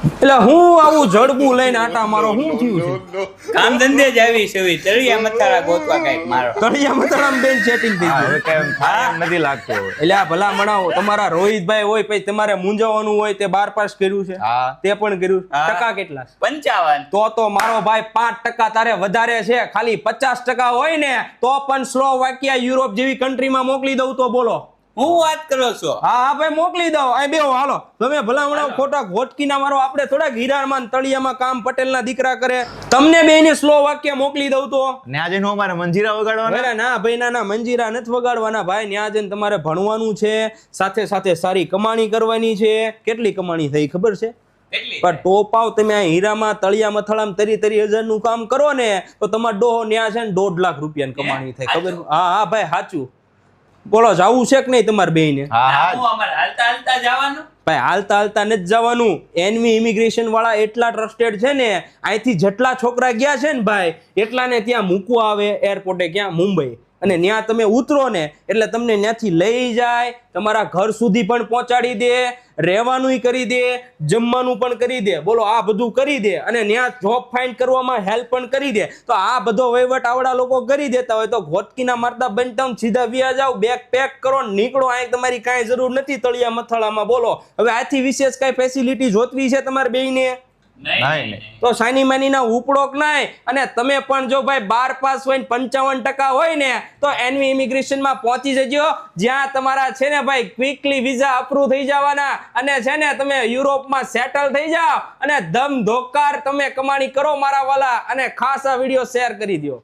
એટલે હું આવું જડબું લઈને આટા મારો શું થયું છે? કામ ધંધે જ આવી છે તળિયા મથાળા ગોતવા કઈક મારો તળિયા મતલબ બેન સેટિંગ થઈ ગયું. હવે કેમ થાય એમ નથી લાગતું હવે. એટલે આ ભલા મણાવો તમારા રોહિતભાઈ હોય પછી તમારે મૂંઝવવાનું હોય તે 12 પાસ કર્યું છે હા. તે પણ કર્યું હા. ટકા કેટલા છે? 55 તો મારો ભાઈ 5% તારે વધારે છે. ખાલી 50% હોય ને તો પણ સ્લોવાકિયા યુરોપ જેવી કન્ટ્રીમાં મોકલી દઉં તો બોલો. હું વાત કરો છો? હા ભાઈ મોકલી દો. અહીં બેહો હાલો. તમે ભલામણા ખોટા ઘોટકીના મારો આપણે થોડા હીરામાં તળિયામાં કામ પટેલના દીકરા કરે. તમને બેયને સ્લોવાકિયા મોકલી દઉં તો ને આજે નો અમારે મંજીરા વગાડવાના. અરે ના ભાઈ ના મંજીરા નથી વગાડવાના ભાઈ. ન્યા જઈને તમારે ભણવાનું છે, સાથે સાથે સારી કમાણી કરવાની છે. કેટલી કમાણી થઈ ખબર છે? કેટલી? પણ ટોપ આવ તમે આ હીરામાં તળિયા મથાળામાં 30,000 નું કામ કરો ને તો તમારો ડોહો ન્યા છે ને 1.5 લાખ રૂપિયાની કમાણી થાય. ખબર? હા ભાઈ સાચું બોલો. જાવું છે કે નહીં તમારે બેયને? હા હા હું અમારે હાલતા હાલતા જવાનું. ભાઈ હાલતા નથી જવાનું. એનવી ઇમિગ્રેશન વાળા એટલા ટ્રસ્ટેડ છે ને, અહીંથી જેટલા છોકરા ગયા છે ને ભાઈ એટલાને ત્યાં મૂકવા આવે એરપોર્ટે, ક્યાં? મુંબઈ. અને ત્યાં તમે ઉતરો ને એટલે તમને ત્યાંથી લઈ જાય, તમારા ઘર સુધી પણ પહોંચાડી દે, રહેવાનુંય કરી દે, જમવાનું પણ કરી દે. બોલો આ બધું કરી દે. અને ત્યાં જોબ ફાઇન્ડ કરવામાં હેલ્પ પણ કરી દે. તો આ બધો વહીવટ આવડા લોકો કરી દેતા હોય તો ઘોટકીના મારતા બનતા સીધા વ્યા જાવ, બેગ પેક કરો, નીકળો. અહીં તમારી કાંઈ જરૂર નથી તળિયા મથાળામાં. બોલો હવે આથી વિશેષ કાંઈ ફેસિલિટી જોતવી છે તમારે બેયને? નહીં. તો સાની માનીના ઉપડોક નહીં. અને તમે પણ જો ભાઈ 12 પાસ હોય ને 55% હોય ને તો એનવી ઇમિગ્રેશનમાં પહોંચી જજો, જ્યાં તમારા છે ને ભાઈ ક્વિકલી વિઝા અપ્રૂવ થઈ જવાના અને છે ને તમે યુરોપમાં સેટલ થઈ જાઓ અને ધમ ધોકાર તમે કમાણી કરો મારા વાલા. અને ખાસ આ વિડીયો શેર કરી દો.